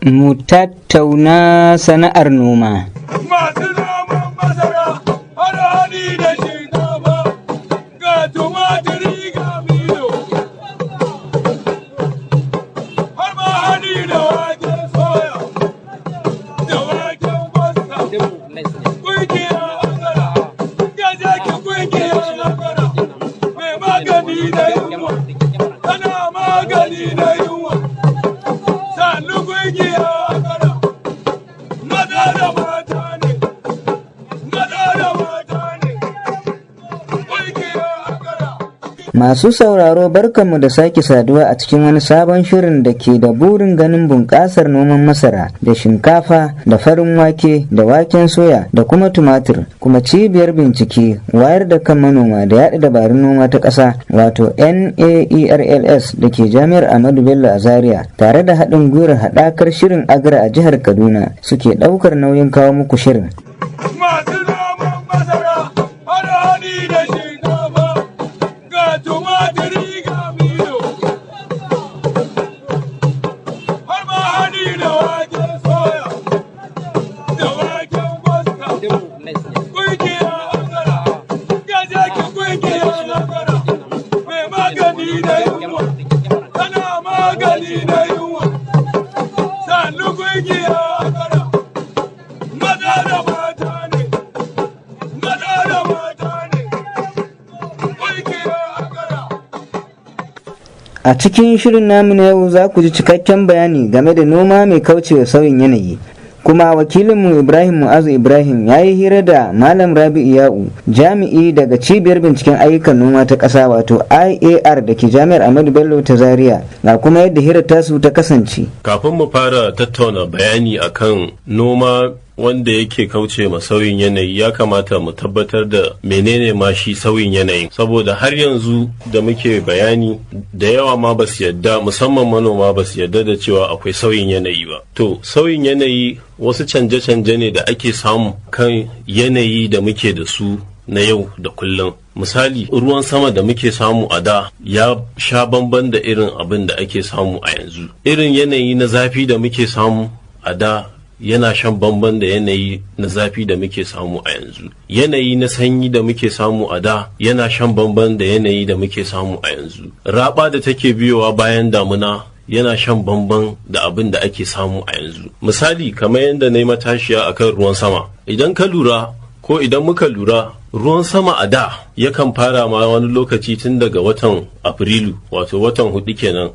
mu tattauna sana'ar noma. Masu noman masara har hali da shinkafa ga tumatiri ga milo har ma hali da waken soya da waken gwasta. Kungiya angara ga jaki kungiya angara mai magani da yunwa tana magani da yunwa. Sannu kungiya angara maza da mata ne, maza da mata ne, kungiya angara. Masu sauraro barkanmu da sake saduwa a cikin wani sabon shirin da ke da burin ganin bunƙasar noman masara da shinkafa da farin wake da waken soya da kuma tumatir, kuma cibiyar bincike wayar da kan manoma da yaɗa dabarun noma ta ƙasa wato NAERLS da ke jami'ar Ahmadu Bello a Zaria tare da haɗin gwiwar haɗakar shirin Agra a jihar Kaduna suke ɗaukar nauyin kawo muku shirin. Masu noman masara har hali da shinkafa ga tumatiri ga milo har ma hali da waken soya da waken gwasta. Kungiya angara ga jaki kungiya angara mai magani da yunwa tana magani da yunwa. Sannu kungiya angara maza da mata ne, maza da mata ne, kungiya angara. A cikin shirin namu na yau za ku ji cikakken bayani game da noma mai kaucewa sauyin yanayi. Kuma wakilinmu Ibrahim Mu'azu Ibrahim ya yi hira da Malam Rabi'u Ya'u, jami'i daga cibiyar binciken ayyukan noma ta ƙasa wato IAR da ke jami'ar Ahmadu Bello ta Zaria, ga kuma yadda hirar tasu ta kasance. Kafin mu fara tattauna bayani akan noma wanda yake kauce ma sauyin yanayi, ya kamata mu tabbatar da menene ma shi sauyin yanayin, saboda har yanzu da muke bayani da yawa ma ba su yadda, musamman manoma ba su yadda da cewa akwai sauyin yanayi ba. To sauyin yanayi wasu canje-canje ne da ake samu kan yanayi da muke da su na yau da kullum. Misali, ruwan sama da muke samu a da ya sha bamban da irin abin da ake samu a yanzu. Irin yanayi na zafi da muke samu a da yana shan bamban da yanayi na zafi da muke samu a yanzu. Yanayi na sanyi da muke samu a da yana shan bamban da yanayi da muke samu a yanzu. Raba da take biyowa bayan damuna yana shan bamban da abin da ake samu a yanzu. Misali, kamar yadda na yi matashiya akan ruwan sama, idan ka lura ko idan muka lura, ruwan sama a da yakan fara ma wani lokaci tun daga watan Afrilu, wato watan 4 kenan,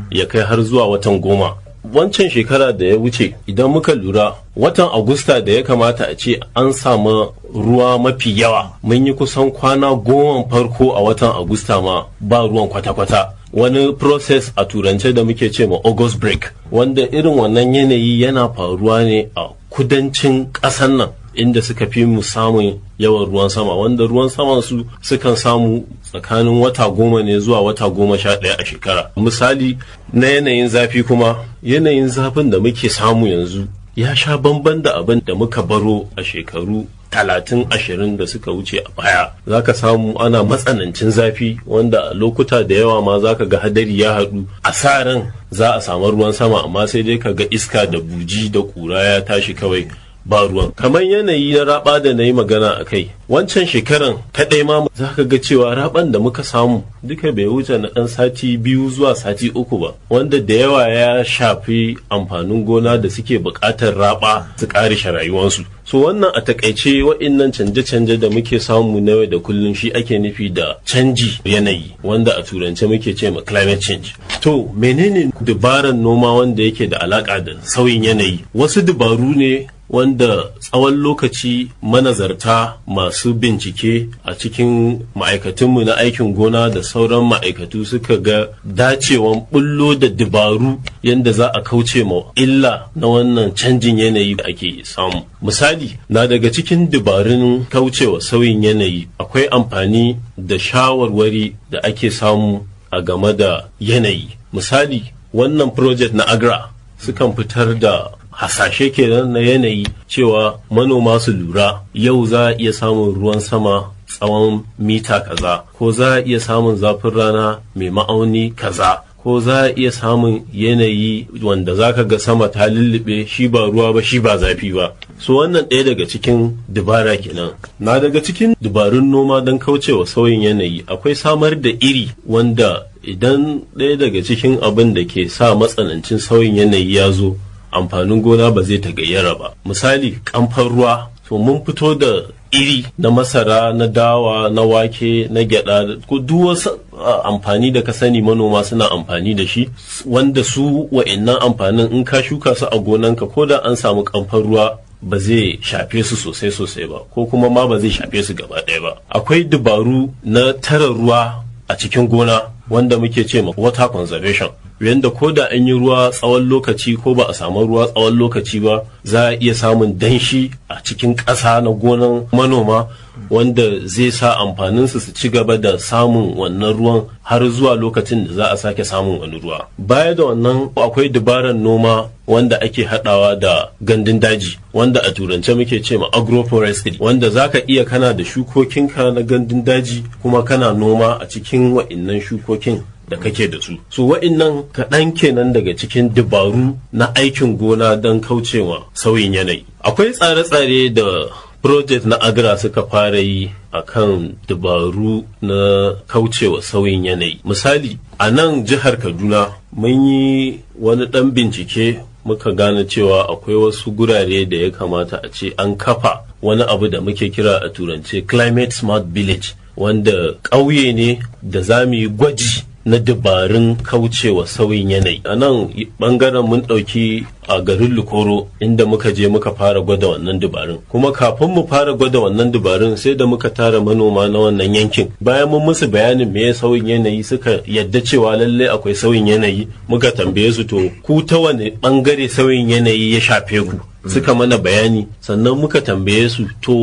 ya kai har zuwa watan 10. Wancan shekara da ya wuce idan muka lura, watan Agusta da ya kamata a ce an samu ruwa mafi yawa, mun yi kusan kwana 10 farko a watan Agusta ma ba ruwan kwata-kwata. Wani process a turance da muke ce ma August break, wanda irin wannan yanayi yana faruwa ne a kudancin ƙasar nan, inda suka fi mu samun yawan ruwan sama, wanda ruwan saman su sukan samu tsakanin wata 10 ne zuwa wata 11 a shekara. Misali na yanayin zafi kuma, yanayin zafin da muke samu yanzu ya sha bamban da abin da muka baro a shekaru 30-20 da suka wuce a baya. Zaka samu ana matsanancin zafi, wanda a lokuta da yawa ma zaka ga hadari ya haɗu a sa ran za a samu ruwan sama, amma sai dai ka ga iska da buji da ƙura ya tashi kawai ba ruwan. Kamar yanayi na raba da na yi magana a kai, wancan shekaran kaɗai ma za ka ga cewa raban da muka samu duka bai wuce na ɗan sati 2 zuwa sati 3 ba, wanda da yawa ya shafi amfanin gona da suke buƙatar raba su ƙarishe rayuwarsu. So wannan a takaice wa'innan canje-canje da muke samu na yau da kullum shi ake nufi da canji yanayi, wanda a turance muke ce ma climate change. To menene dabaran noma wanda yake da alaƙa da sauyin yanayi? Wasu dabaru ne wanda tsawon lokaci manazarta masu bincike a cikin ma'aikatunmu na aikin gona da sauran ma'aikatu suka ga dacewan bullo da dabaru yadda za a kauce ma illa na wannan canjin yanayi da ake samu. Misali, na daga cikin dabarun kaucewa sauyin yanayi akwai amfani da shawarwari da ake samu a game da yanayi. Misali, wannan project na Agra sukan fitar da hasashe kenan na yanayi cewa manoma su lura yau za a iya samun ruwan sama tsawon mita kaza, ko za a iya samun zafin rana mai ma'auni kaza, ko za a iya samun yanayi wanda zaka ga sama ta lullube shi ba ruwa ba shi ba zafi ba. So wannan ɗaya daga cikin dubara kenan. Na daga cikin dubarun noma don kaucewa sauyin yanayi akwai samar da iri wanda idan ɗaya daga cikin abin da ke sa matsanancin sauyin yanayi ya zo, amfanin gona ba zai tagayyara ba. Misali, kamfan ruwa. To mun fito da iri na masara, na dawa, na wake, na gyada, ko duk wasu amfani da ka sani manoma suna amfani da shi, wanda su wa'annan amfanin in ka shuka su a gonanka ko da an samu kamfan ruwa ba zai shafe su sosai ba, ko kuma ma ba zai shafe su gaba ɗaya ba. Akwai dabaru na tara ruwa a cikin gona wanda muke ce ma water conservation, yanda ko da an yi ruwa tsawon lokaci ko ba a samu ruwa tsawon lokaci ba, za a iya samun danshi a cikin ƙasa na gonan manoma wanda zai sa amfaninsu su ci gaba da samun wannan ruwan har zuwa lokacin da za a sake samun wani ruwa. Baya da wannan akwai dabarar noma wanda ake haɗawa da gandun daji, wanda a turance muke ce ma agroforestry, wanda zaka iya kana da shukokinka na gandun daji kuma kana noma a cikin wa'innan shukokin da kake da su. So wa'innan kaɗan kenan daga cikin dabaru na aikin gona don kaucewa sauyin yanayi. Akwai tsare-tsare da project na agra suka fara yi akan dabaru na kaucewa sauyin yanayi. Misali, a nan jihar Kaduna mun yi wani ɗan bincike, muka gane cewa akwai wasu gurare da ya kamata a ce an kafa wani abu da muke kira a turance climate smart village, wanda ƙauye ne da za mu yi gwaji na dabarun kaucewa sauyin yanayi. A nan bangaren mun ɗauki a garin Lukoro inda muka je muka fara gwada wannan dabarun, kuma kafin mu fara gwada wannan dabarun sai da muka tara manoma na wannan yankin. Bayan mun musu bayanin me sauyin yanayi suka yadda cewa lallai akwai sauyin yanayi, muka tambaye su to ku ta wani bangare sauyin yanayi ya shafe ku, suka mana bayani. Sannan muka tambaye su to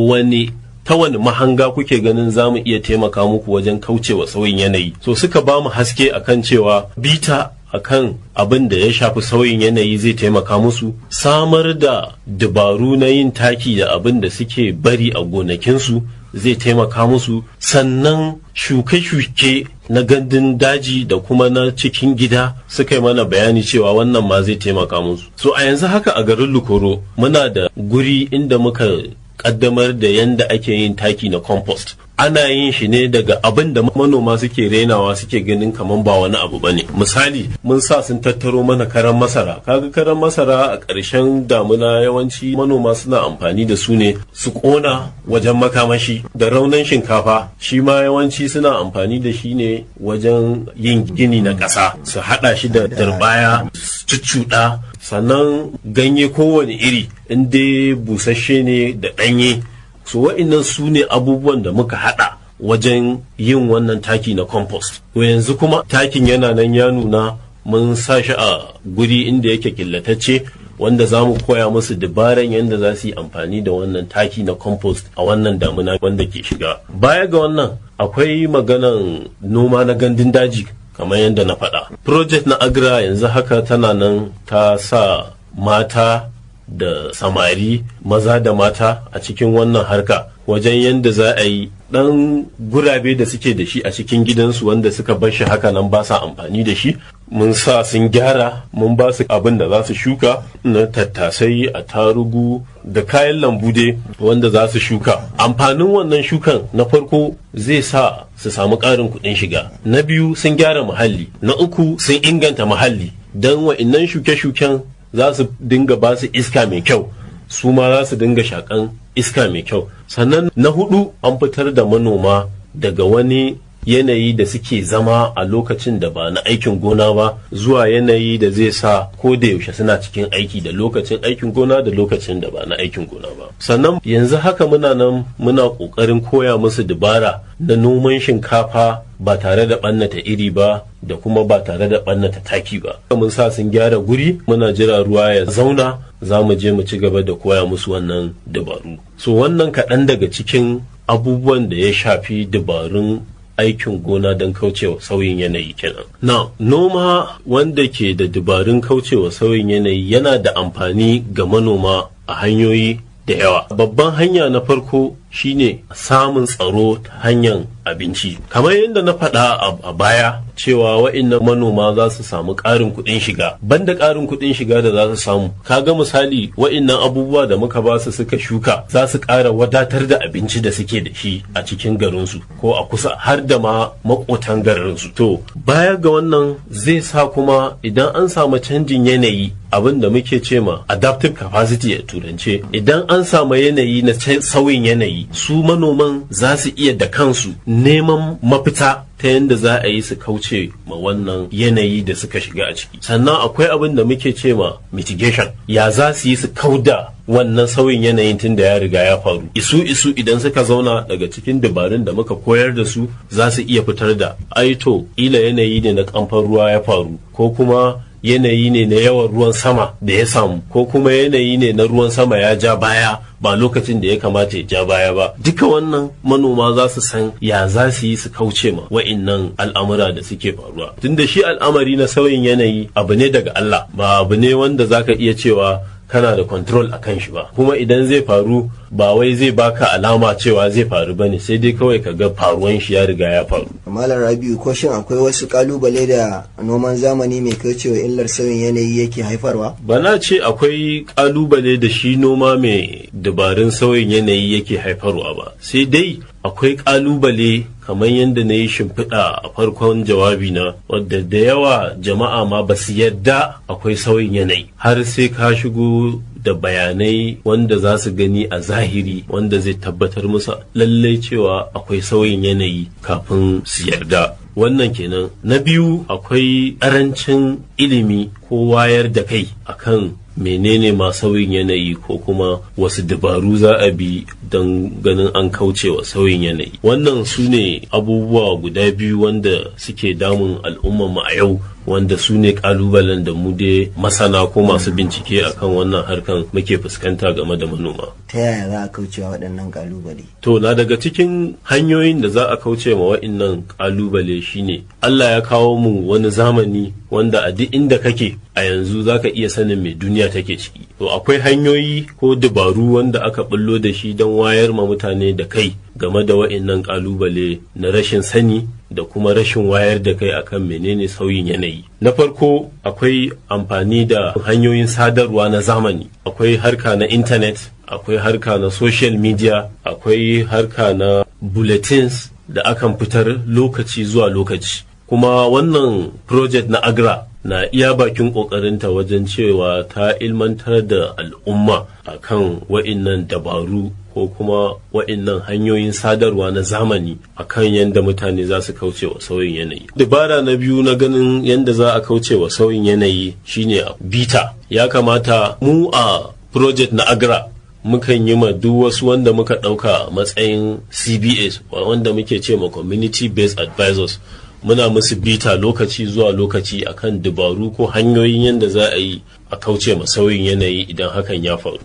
ta wani mahanga kuke ganin za mu iya taimaka muku wajen kaucewa sauyin yanayi. So suka ba mu haske akan cewa bita akan abin da ya shafi sauyin yanayi zai taimaka musu, samar da dabaru na yin taki da abin da suke bari a gonakinsu zai taimaka musu, sannan shuke-shuke na gandun daji da kuma na cikin gida suka yi mana bayani cewa wannan ma zai taimaka musu. So a yanzu haka a garin Lukoro muna da guri inda muka kaddamar da yanda ake yin taki na compost. Ana yin shi ne daga abin da manoma suke renawa suke ganin kaman ba wani abu bane. Misali, mun sa sun tattaro mana karan masara. Kaga karan masara a ƙarshen damuna yawanci manoma suna amfani da su ne su ƙona wajen makamashi. Da raunin shinkafa shi ma yawanci suna amfani da shi ne wajen yin gini na ƙasa. Su haɗa shi da darbaya, cuccuɗa, sannan ganye kowane iri in dai busasshe ne da ɗanye. So wa'innan su ne abubuwan da muka haɗa wajen yin wannan taki na compost. To yanzu kuma takin yana nan ya nuna, mun sa shi a guri inda yake killatacce, wanda za mu koya musu dabaran yadda za su yi amfani da wannan taki na compost a wannan damuna wanda ke shiga. Baya ga wannan akwai maganan noma na gandun daji kamar yadda na faɗa. Project na agra yanzu haka tana nan ta sa mata da samari, maza da mata a cikin wannan harka, wajen yadda za a yi ɗan gurabe da suke da shi a cikin gidansu wanda suka bar shi haka nan ba sa amfani da shi. Mun sa sun gyara, mun ba su abin da za su shuka na tattasai, a tarugu da kayan lambu dai wanda za su shuka. Amfanin wannan shukan na farko zai sa su samu ƙarin kuɗin shiga. Na biyu sun gyara muhalli. Na uku sun inganta muhalli, don wa'innan shuke-shuken za su dinga ba su iska mai kyau, su ma za su dinga shakan iska mai kyau. Sannan na hudu, an fitar da manoma daga wani yanayi da suke zama a lokacin da ba na aikin gona ba zuwa yanayi da zai sa ko da yaushe suna cikin aiki, da lokacin aikin gona da lokacin da ba na aikin gona ba. Sannan yanzu haka muna nan muna kokarin koya musu dabara na noman shinkafa ba tare da ɓannata iri ba da kuma ba tare da ɓannata taki ba. Mun sa sun gyara guri, muna jira ruwa ya zauna, za mu je mu ci gaba da koya musu wannan dabaru. So wannan kaɗan daga cikin abubuwan da ya shafi dabarun aikin gona don kaucewa sauyin yanayi kenan. Na noma wanda ke da dabarun kaucewa sauyin yanayi yana da amfani ga manoma a hanyoyi da yawa. Babban hanya na farko shine samun tsaro ta hanyar abinci. Kamar yadda na faɗa a baya cewa wa'innan manoma za su samu ƙarin kuɗin shiga. Banda ƙarin kuɗin shiga da za su samu, kaga misali wa'innan abubuwa da muka ba su suka shuka za su ƙara wadatar da abinci da suke da shi a cikin garinsu ko a kusa har da ma maƙotan garinsu. To baya ga wannan zai sa kuma idan an samu canjin yanayi, abin da muke ce ma adaptive capacity a turance, idan an samu yanayi na sauyin yanayi, su manoman za su iya da kansu neman mafita ta yadda za a yi su kauce ma wannan yanayi da suka shiga a ciki. Sannan akwai abin da muke ce ma mitigation, ya za su yi su kauda wannan sauyin yanayin tun da ya riga ya faru. Isu idan suka zauna daga cikin dabarun da muka koyar da su, za su iya fitar da aito ila yanayi ne na kamfan ruwa ya faru, ko kuma yanayi ne na yawan ruwan sama da ya samu, ko kuma yanayi ne na ruwan sama ya ja baya ba lokacin da ya kamata ya ja baya ba. Duka wannan manoma za su san ya za su yi su kauce ma wa'innan al'amura da suke faruwa. Tunda shi al'amari na sauyin yanayi abu ne daga Allah, ba abu ne wanda zaka iya cewa kana da control a kan shi ba, kuma idan zai faru ba wai zai baka alama cewa zai faru bane, sai dai kawai ka ga faruwan shi ya riga ya faru. Malam Rabiu, ko shin akwai wasu kalubale da noman zamani mai kaucewa illar sauyin yanayi yake haifarwa? Bana ce akwai kalubale da shi noma mai dabarun sauyin yanayi yake haifarwa ba, sai dai akwai kalubale kamar yadda na yi shimfiɗa a farkon jawabi na, wadda da yawa jama'a ma ba su yadda akwai sauyin yanayi har sai ka shigo da bayanai wanda za su gani a zahiri wanda zai tabbatar musu lallai cewa akwai sauyin yanayi kafin su yarda. Wannan kenan. Na biyu, akwai ƙarancin ilimi ko wayar da kai akan menene ma sauyin yanayi ko kuma wasu dabaru za a bi don ganin an kauce wa sauyin yanayi. Wannan su ne abubuwa guda biyu wanda suke damun al'ummarmu a yau, wanda su ne kalubalen da mu dai masana ko masu bincike akan wannan harkan muke fuskanta game da manoma. Ta yaya za a kauce wa waɗannan kalubale? To, na daga cikin hanyoyin da za a kauce ma waɗannan kalubale shine Allah ya kawo mu wani zamani wanda a duk inda kake a yanzu zaka iya sanin me duniya take ciki. To akwai hanyoyi ko dabaru wanda aka bullo da shi don wayar ma mutane da kai game da wa'innan kalubale na rashin sani da kuma rashin wayar da kai akan menene sauyin yanayi. Na farko, akwai amfani da hanyoyin sadarwa na zamani, akwai harka na internet, akwai harka na social media, akwai harka na bulletins da akan fitar lokaci zuwa lokaci. Kuma wannan project na Agra na iya bakin ƙoƙarinta wajen cewa ta ilmantar da al'umma akan wa'innan dabaru ko kuma wa'innan hanyoyin sadarwa na zamani akan yadda mutane za su kauce wa sauyin yanayi. Dabara na biyu na ganin yadda za a kauce wa sauyin yanayi shine bita. Ya kamata mu a project na Agra mukan yi ma duk wasu wanda muka ɗauka matsayin CBAs wanda muke ce ma Community Based Advisors, muna musu bita lokaci zuwa lokaci akan dabaru ko hanyoyin yadda za a yi a kauce ma sauyin yanayi idan hakan ya faru,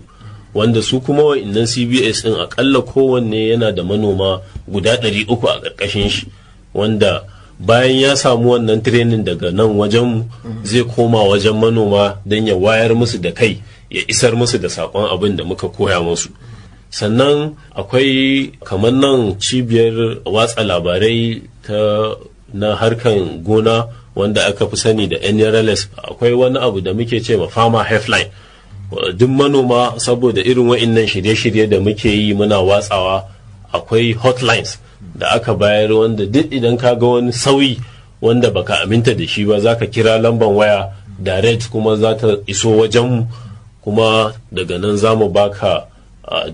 wanda su kuma wa'innan CBS din akalla kowanne yana da manoma guda 300 a ƙarƙashin shi, wanda bayan ya samu wannan training daga nan wajen zai koma wajen manoma don ya wayar musu da kai, ya isar musu da saƙon abin da muka koya musu. Sannan akwai kamar nan cibiyar watsa labarai na harkan gona wanda aka fi sani da NRLS, akwai wani abu da muke ce ma Farmer Healthline. Duk manoma saboda irin wa'innan shirye-shirye da muke yi muna watsawa, akwai hotlines da aka bayar wanda duk idan ka ga wani sauyi wanda baka aminta da shi ba zaka kira lamban waya direct kuma za ta iso wajenmu, kuma daga nan za mu baka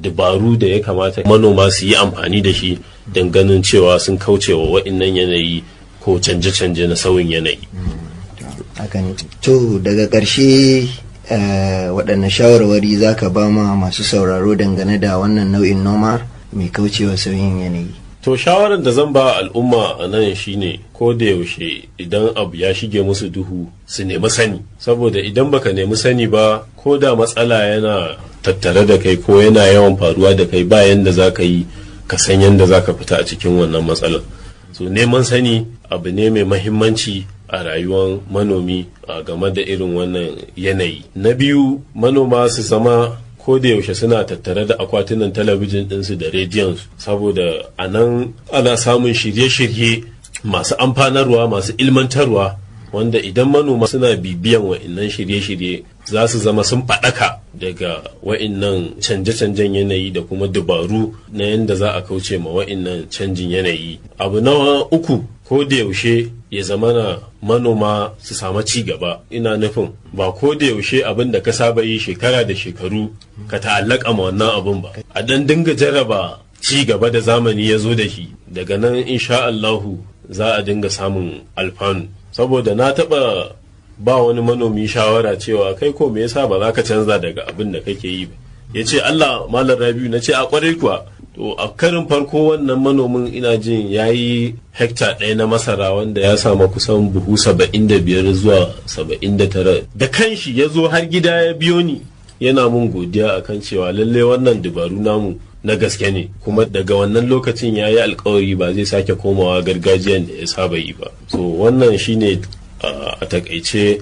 dabaru da ya kamata manoma su yi amfani da shi don ganin cewa sun kauce wa wa'innan yanayi ko canje-canje na sauyin yanayi. To daga ƙarshe waɗanne shawarwari za ka ba ma masu sauraro dangane da wannan nau'in noma mai kaucewa sauyin yanayi? To shawarar da zan ba al'umma a nan shine ko da yaushe idan abu ya shige musu duhu su nemi sani, saboda idan baka nemi sani ba ko da matsala yana tattare da kai ko yana yawan faruwa da kai ba yanda za ka yi ka san yanda za ka fita a cikin wannan matsalar. So neman sani abu ne mai mahimmanci a rayuwar manomi a game da irin wannan yanayi. Na biyu, manoma su zama ko da yaushe suna tattare da akwatunan talabijin ɗinsu da rediyon su, saboda a nan ana samun shirye-shirye masu amfanarwa, masu ilmantarwa, wanda idan manoma suna bibiyan wa'innan shirye-shirye za su zama sun faɗaka daga wa'innan canje-canjen yanayi da kuma dabaru na yadda za a kauce ma wa'innan canjin yanayi. Abu na uku, ko da yaushe ya zama na manoma su samu ci gaba. Ina nufin ba ko da yaushe abin da ka saba yi shekara da shekaru ka ta'allaka ma wannan abin ba, a dan dinga jarraba ci gaba da zamani ya zo da shi, daga nan insha Allahu za a dinga samun alfanu. Saboda na taɓa ba wani manomi shawara cewa kai ko me yasa ba za ka canza daga abin da kake yi ba, ya ce Allah Malam Rabiu, na ce a kwarai kuwa. To a karin farko wannan manomin ina jin ya yi hekta ɗaya na masara wanda ya samu kusan buhu 75 zuwa 79 da kanshi ya zo har gida ya biyo ni yana mun godiya akan cewa lalle wannan dabaru namu na gaske ne, kuma daga wannan lokacin ya yi alkawari ba zai sake komawa gargajiyan da ya saba yi ba. So wannan shine a takaice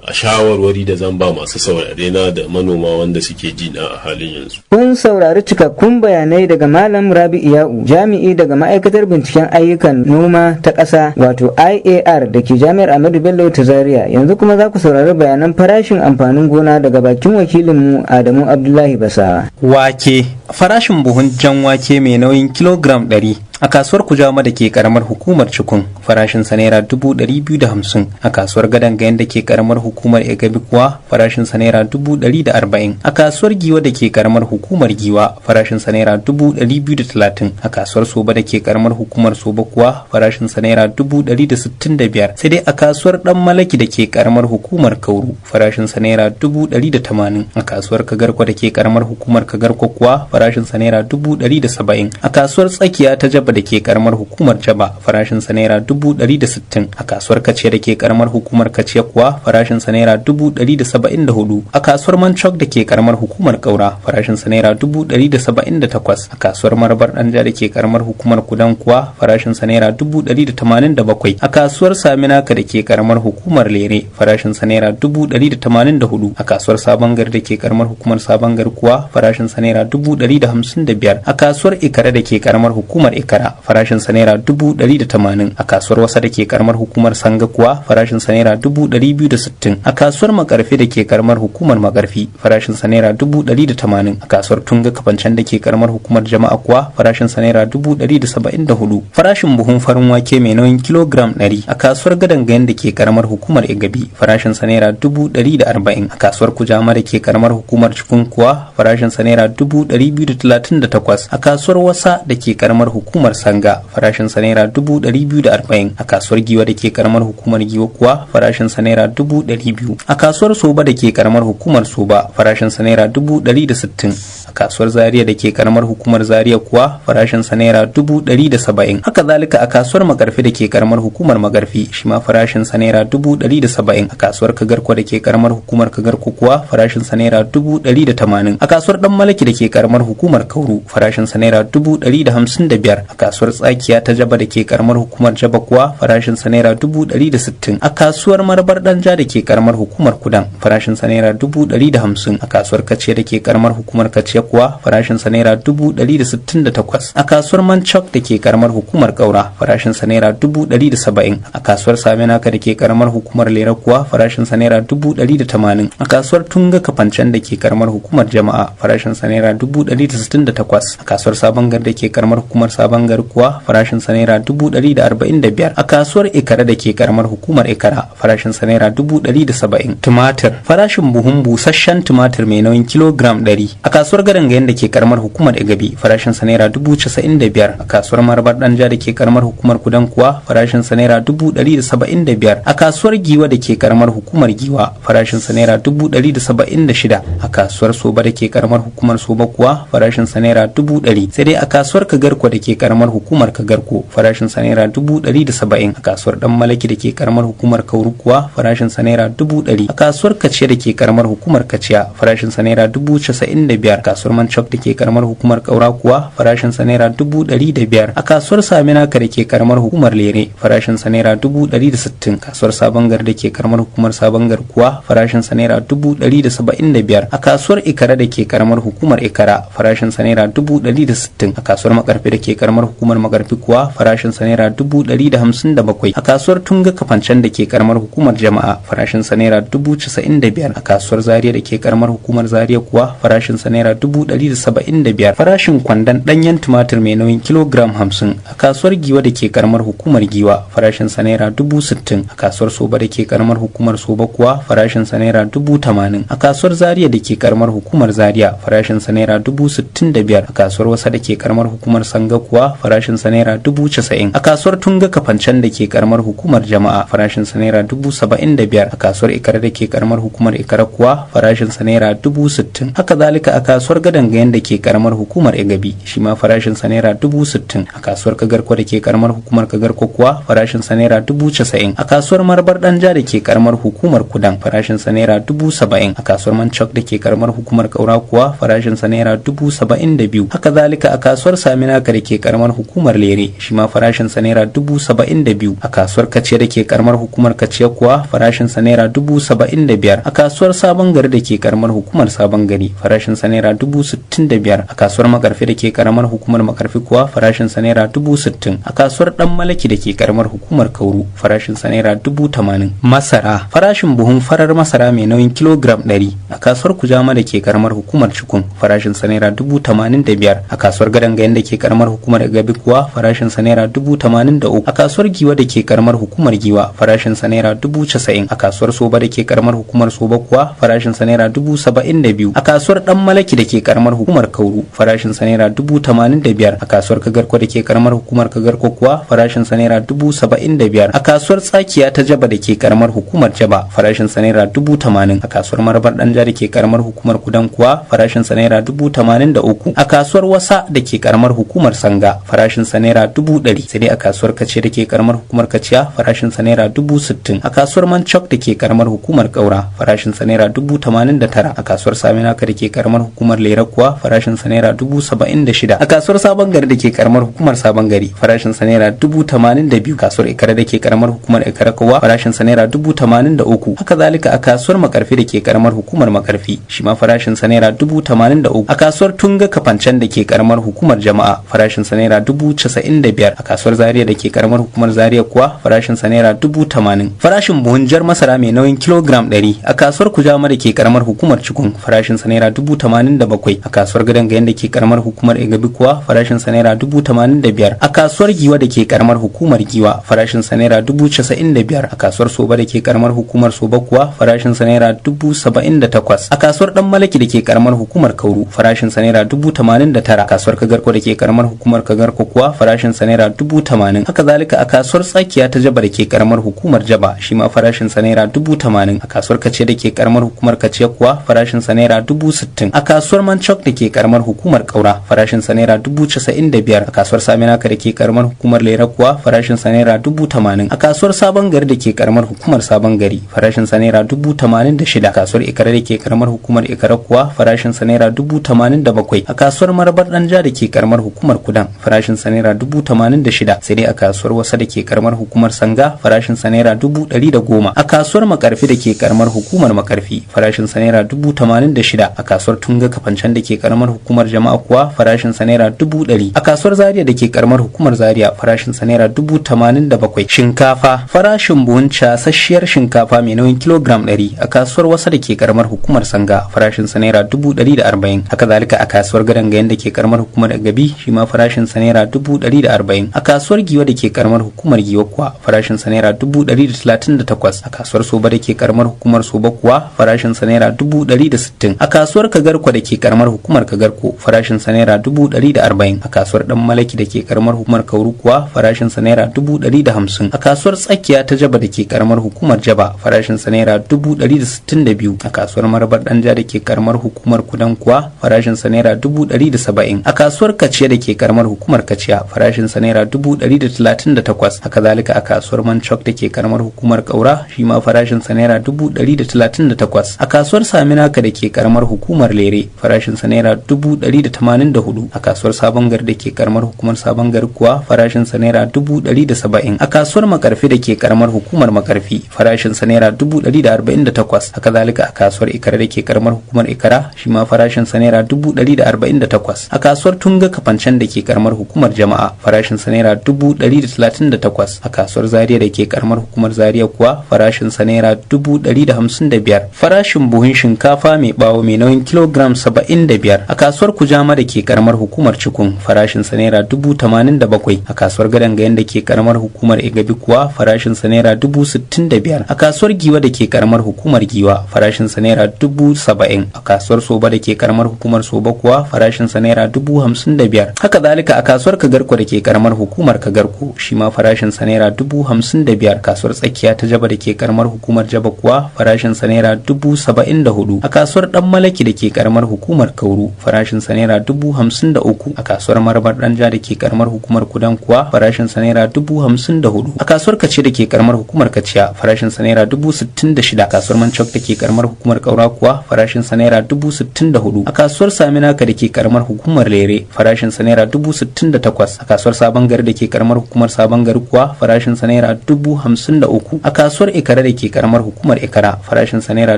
a shawarwari da zan ba masu saurare na da manoma wanda suke ji na a halin yanzu. Kun saurari cikakkun bayanai daga Malam Rabi Iya'u, jami'i daga ma'aikatar binciken ayyukan noma ta ƙasa wato IAR da ke Jami'ar Ahmadu Bello ta Zaria. Yanzu kuma za ku saurari bayanan farashin amfanin gona daga bakin wakilinmu Adamu Abdullahi Basawa. Wake, farashin buhun jan wake mai nauyin kilogram 100 a kasuwar Kujama da ke karamar hukumar Cikun farashin sa naira 250. A kasuwar Gadan Gayan da ke karamar hukumar Egabi kuwa farashin sa naira 140. A kasuwar Giwa da ke karamar hukumar Giwa farashin sa naira 230. A kasuwar Soba da ke karamar hukumar Soba kuwa farashin sa naira 165. Sai dai a kasuwar Dan Malaki da ke karamar hukumar Kauru farashin sa naira 180. A kasuwar Kagarko da ke karamar hukumar Kagarko kuwa farashin sa naira 170. A kasuwar Tsakiya ta Jaba da ke karamar hukumar Jaba farashin sa naira 160. A kasuwar Kaciya da ke karamar hukumar Kaciya kuwa farashin sa naira 174. A kasuwar Manchok da ke karamar hukumar Kaura farashin sa naira 178. A kasuwar Marabar Danja da ke karamar hukumar Kudan kuwa farashin sa naira 187. A kasuwar Saminaka da ke karamar hukumar Lere farashin sa naira 184. A kasuwar Sabon Gari da ke karamar hukumar Sabon Gari kuwa farashin sa naira 155. A kasuwar Ikara da ke karamar hukumar Ikara farashin sa naira 180. A kasuwar Wasa da ke karamar hukumar Sanga kuwa farashin sa naira 260. A kasuwar Makarfi da ke karamar hukumar Makarfi farashin sa naira 180. A kasuwar Tunga Kafancan da ke karamar hukumar Jama'a kuwa farashin sa naira 174. Farashin buhun farin wake mai nauyin kilogram 100 a kasuwar Gadan Gayan da ke karamar hukumar Igabi farashin sa naira 140. A kasuwar Kujama da ke karamar hukumar Cikun kuwa farashin sa naira 238. A kasuwar Wasa da ke karamar hukumar Sanga farashin sa naira 240. A kasuwar Giwa da ke karamar hukumar Giwa kuwa farashin sa naira 200. A kasuwar Soba da ke karamar hukumar Soba farashin sa naira 160. A kasuwar Zaria da ke karamar hukumar Zaria kuwa farashin sa naira 170. Haka zalika a kasuwar Magarfi da ke karamar hukumar Magarfi shi ma farashin sa naira 170. A kasuwar Kagarko da ke karamar hukumar Kagarko kuwa farashin sa naira 180. A kasuwar Dan Malaki da ke karamar hukumar Kauru farashin sa naira 155. A kasuwar Tsakiya ta Jaba da ke karamar hukumar Jaba kuwa farashin sa naira 160. A kasuwar Marabar Danja da ke karamar hukumar Kudan farashin sa naira 150. A kasuwar Kaciya da ke karamar hukumar Kaciya kuwa farashin sa naira 168. A kasuwar Manchok da ke karamar hukumar Kaura farashin sa naira 170. A kasuwar Saminaka da ke karamar hukumar Lera kuwa farashin sa naira 180. A kasuwar Tunga Kafancan da ke karamar hukumar Jama'a farashin sa naira 168. A kasuwar Sabon Gari da ke karamar hukumar Sabon Gari kuwa farashin sa naira 145. A kasuwar Ikara da ke karamar hukumar Ikara farashin sa naira 170. Tumatir, farashin buhun busasshen tumatir mai nauyin kilogram 100 a kasuwar Gadan Gayan da ke karamar hukumar Igabi farashin sa naira 95. A kasuwar Marabar Danja da ke karamar hukumar Kudan kuwa farashin sa naira 175. A kasuwar Giwa da ke karamar hukumar Giwa farashin sa naira 176. A kasuwar Soba da ke karamar hukumar Soba kuwa farashin sa naira 100. Sai dai a kasuwar Kagarko da ke karamar hukumar Kagarko farashin sa naira 170. A kasuwar Dan Malaki da ke karamar hukumar Kauru kuwa farashin sa naira 100. A kasuwar Kaciya da ke karamar hukumar Kaciya farashin sa naira 95. Kasuwar Manchok da ke karamar hukumar Kaura kuwa farashin sa naira 105. A kasuwar Saminaka da ke karamar hukumar Lere farashin sa naira 160. Kasuwar Sabon Gari da ke karamar hukumar Sabon Gari kuwa farashin sa naira 175. A kasuwar Ikara da ke karamar hukumar Ikara farashin sa naira 160. A kasuwar Makarfi da ke karamar hukumar Makarfi kuwa farashin sa naira 157. A kasuwar Tunga Kafancan da ke karamar hukumar Jama'a farashin sa naira 95. A kasuwar Zaria da ke karamar hukumar Zaria kuwa farashin sa naira 175. Farashin kwandon danyen tumatir mai nauyin kilogram 50 a kasuwar Giwa da ke karamar hukumar Giwa farashin sa naira 60. A kasuwar Soba da ke karamar hukumar Soba kuwa farashin sa naira 80. A kasuwar Zaria da ke karamar hukumar Zaria farashin sa naira 65. A kasuwar Wasa da ke karamar hukumar Sanga kuwa farashin sa naira 90. A kasuwar Tunga Kafancan da ke karamar hukumar Jama'a farashin sa naira 75. A kasuwar Ikara da ke karamar hukumar Ikara kuwa farashin sa naira 60. Haka zalika a kasuwar Gadangayen da ke karamar hukumar Igabi shi ma farashin sa naira 60. A kasuwar Kagarko da ke karamar hukumar Kagarko kuwa farashin sa naira 90. A kasuwar Marbar Danja da ke karamar hukumar Kudan farashin sa naira 70. A kasuwar Manchok da ke karamar hukumar Kaura kuwa farashin sa naira 72. Haka zalika a kasuwar Saminaka da ke karamar hukumar Lere shi ma farashin sa naira 72. A kasuwar Kaciya da ke karamar hukumar Kaciya kuwa farashin sa naira 75. A kasuwar Sabon Gari da ke karamar hukumar Sabon Gari farashin sa naira 65. A kasuwar Makarfi da ke karamar hukumar Makarfi kuwa farashin sa naira 60. A kasuwar Dan Malaki da ke karamar hukumar Kauru farashin sa naira 80. Masara farashin buhun farar masara mai nauyin kilogram 100 a kasuwar Kujama da ke karamar hukumar Cikun farashin sa naira 85. A kasuwar Gadangayen da ke karamar hukumar Gabi kuwa farashin sa naira 83. A kasuwar Giwa da ke karamar hukumar Giwa farashin sa naira 90. A kasuwar Soba da ke karamar hukumar Soba kuwa farashin sa naira 72. A kasuwar Dan Malaki da ke karamar hukumar Kauru farashin sa naira 85. A kasuwar Kagarko da ke karamar hukumar Kagarko kuwa farashin sa naira 75. A kasuwar Tsakiya ta Jaba da ke karamar hukumar Jaba farashin sa naira 80. A kasuwar Marbar Danja da ke karamar hukumar Kudan kuwa farashin sa naira 83. A kasuwar Wasa da ke karamar hukumar Sanga farashin sa naira 100. Sai dai a kasuwar Kaciya da ke karamar hukumar Kaciya farashin sa naira 60. A kasuwar Manchok da ke karamar hukumar Kaura farashin sa naira 89. A kasuwar Saminaka da ke karamar hukumar Lera kuwa farashin sa naira 76. A kasuwar Sabon Gari da ke karamar hukumar Sabon Gari farashin sa naira 82. Kasuwar Ikara da ke karamar hukumar Ikara kuwa farashin sa naira 83. Haka zalika a kasuwar Makarfi da ke karamar hukumar Makarfi shi ma farashin sa naira 83. A kasuwar Tunga Kafancan da ke karamar hukumar Jama'a farashin sa naira 95. A kasuwar Zaria da ke karamar hukumar Zaria kuwa farashin sa naira 80. Farashin buhun jar masara mai nauyin kilogram 100 a kasuwar Kujama da ke karamar hukumar Cikun farashin sa naira 87. A kasuwar Gadangayen da ke karamar hukumar Igabi kuwa farashin sa naira 85. A kasuwar Giwa da ke karamar hukumar Giwa farashin sa naira 95. A kasuwar Soba da ke karamar hukumar Soba kuwa farashin sa naira 78. A kasuwar Dan Malaki da ke karamar hukumar Kauru farashin sa naira 89. A kasuwar Kagarko da ke karamar hukumar Kagarko kuwa farashin sa naira 80. Haka zalika a kasuwar Tsakiya ta Jaba da ke karamar hukumar Jaba shi ma farashin sa naira 80. A kasuwar Kaciya da ke karamar hukumar Kaciya kuwa farashin sa naira 60. A kasuwar Manchok da ke karamar hukumar Kaura farashin sa naira 95. A kasuwar Saminaka da ke karamar hukumar Lera kuwa farashin sa naira 80. A kasuwar Sabon Gari da ke karamar hukumar Sabon Gari farashin sa naira 86. A kasuwar Ikara da ke karamar hukumar Ikara kuwa farashin sa naira 87. A kasuwar Marbar Danja da ke karamar hukumar Kudan farashin sa naira 86. Sai dai a kasuwar Wasa da ke karamar hukumar Sanga farashin sa naira 110. A kasuwar Makarfi da ke karamar hukumar Makarfi farashin sa naira 86. A kasuwar Tunga Kafancan da ke karamar hukumar Jama'a kuwa farashin sa naira 100. A kasuwar Zaria da ke karamar hukumar Zaria farashin sa naira 87. Shinkafa farashin buhun casasshiyar shinkafa mai nauyin kilogram 100 a kasuwar Wasa da ke karamar hukumar Sanga farashin sa naira 140. Haka zalika a kasuwar Gadangayen da ke karamar hukumar Gabi shi ma farashin sa naira 140. A kasuwar Giwa da ke karamar hukumar Giwa kuwa farashin sa naira 138. A kasuwar Soba da ke karamar hukumar Soba kuwa farashin sa naira 160. A kasuwar Kagarko da ke karamar hukumar Kagarko farashin sa naira 140. A kasuwar Dan Malaki da ke karamar hukumar Kauru kuwa farashin sa naira 150. A kasuwar Tsakiya ta Jaba da ke karamar hukumar Jaba farashin sa naira 162. A kasuwar Marbar Danja da ke karamar hukumar Kudan kuwa farashin sa naira 170. A kasuwar Kaciya da ke karamar hukumar Kaciya farashin sa naira 138. Haka zalika a kasuwar Manchok da ke karamar hukumar Kaura shi ma farashin sa naira 138. A kasuwar Saminaka da ke karamar hukumar Lere farashin sa naira 184. A kasuwar Sabon Gari da ke karamar hukumar Sabon Gari kuwa farashin sa naira 170. A kasuwar Makarfi da ke karamar hukumar Makarfi farashin sa naira 148. Haka zalika a kasuwar Ikara da ke karamar hukumar Ikara shi ma farashin sa naira 148. A kasuwar Tunga Kafancan da ke karamar hukumar Jama'a farashin sa naira 138. A kasuwar Zaria da ke karamar hukumar Zaria kuwa farashin sa naira 155. Farashin buhun shinkafa mai bawo mai nauyin kilogram 75 a kasuwar Kujama da ke karamar hukumar Cikun farashin sa naira 87. A kasuwar Gadangayen da ke karamar hukumar Igabi kuwa farashin sa naira 65. A kasuwar Giwa da ke karamar hukumar Giwa farashin sa naira 70. A kasuwar Soba da ke karamar hukumar Soba kuwa farashin sa naira 55. Haka zalika a kasuwar Kagarko da ke karamar hukumar Kagarko shi ma farashin sa naira 55. Kasuwar Tsakiya ta Jaba da ke karamar hukumar Jaba kuwa farashin sa naira 74. A kasuwar Dan Malaki da ke karamar hukumar Kauru farashin sa naira 53. A kasuwar Marbar Danja da ke karamar hukumar Kudan kuwa farashin sa naira 54. A kasuwar Kace da ke karamar hukumar Kaciya farashin sa naira 66. A kasuwar Manchok da ke karamar hukumar Kaura kuwa farashin sa naira 64. A kasuwar Saminaka da ke karamar hukumar Lere farashin sa naira 68. A kasuwar Sabon Gari da ke karamar hukumar Sabon Gari kuwa farashin sa naira 53. A kasuwar Ikara da ke karamar hukumar Ikara farashin sa naira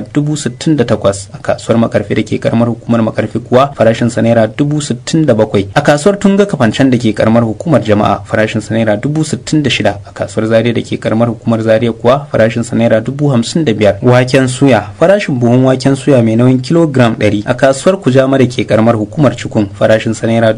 68. A kasuwar Makarfi da ke karamar hukumar Makarfi kuwa farashin sa naira 67. A kasuwar Tunga Kafancan da ke karamar hukumar Jama'a farashin sa naira 66. A kasuwar Zaria da ke karamar hukumar Zaria kuwa farashin sa naira 55. Waken suya farashin buhun waken suya mai nauyin kilogram 100 a kasuwar Kujama da ke karamar hukumar Cikun farashin sa naira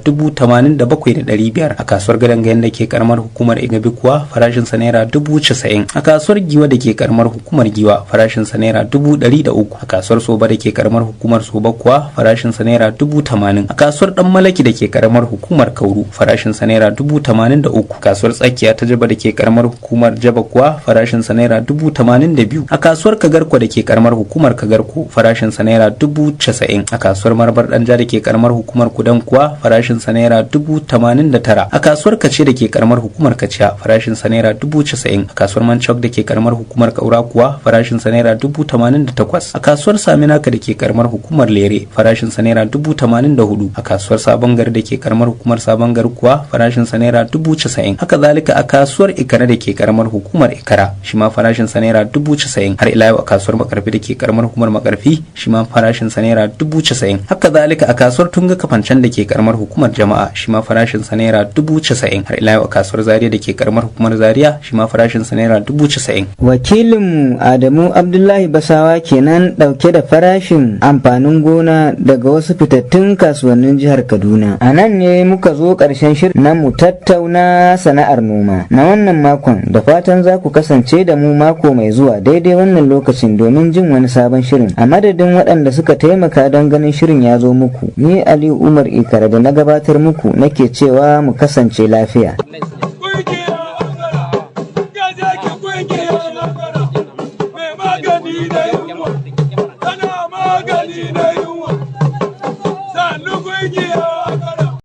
87,500. A kasuwar Gadangayen da ke karamar hukumar Igabi kuwa farashin sa naira 90,000. A kasuwar Giwa da ke karamar hukumar Giwa farashin sa naira 100,300. A kasuwar Soba da ke karamar hukumar Soba kuwa farashin sa naira 80,000. A kasuwar Dan Malaki da ke karamar hukumar Kauru farashin sa naira 83,000. A kasuwar Tsakiya ta Jaba da ke karamar hukumar Jaba kuwa farashin sa naira 82,000. A kasuwar Kagarko da ke karamar hukumar Kagarko farashin sa naira 90,000. A kasuwar Marbar Danja da ke karamar hukumar Kudan kuwa farashin sa naira 89,000. A kasuwar Kace da ke karamar hukumar Kaciya farashin sa naira 90,000. A kasuwar Manchok da ke karamar hukumar Kaura kuwa farashin sa naira 88,000. A kasuwar Saminaka da ke karamar hukumar Lere farashin sa naira 84,000. A kasuwar Sabon Gari da ke karamar hukumar Sabon Gari kuwa farashin sa naira 90,000. Haka zalika a kasuwar Ikara da ke karamar hukumar Ikara shi ma farashin sa naira 90,000. Har ila yau a kasuwar Makarfi da ke karamar hukumar Makarfi shi ma farashin sa naira 90,000. Haka zalika a kasuwar Tunga Kafancan da ke karamar hukumar Jama'a shi ma farashin sa naira 90,000. Har ila yau a kasuwar Zaria da ke karamar hukumar Zaria shi ma farashin sa naira 90,000. Wakilinmu Adamu Abdullahi Basawa kenan dauke da farashin amfanin gona daga wasu fitattun kasuwannin jihar Kaduna. A nan ne muka zo ƙarshen shirin na mu tattauna sana'ar noma na wannan makon, da fatan za ku kasance da mu mako mai zuwa daidai wannan lokacin domin jin wani sabon shirin. A madadin waɗanda suka taimaka don ganin shirin ya zo muku, ni Ali Umar Ikara da na gabatar muku nake cewa mu kasance lafiya.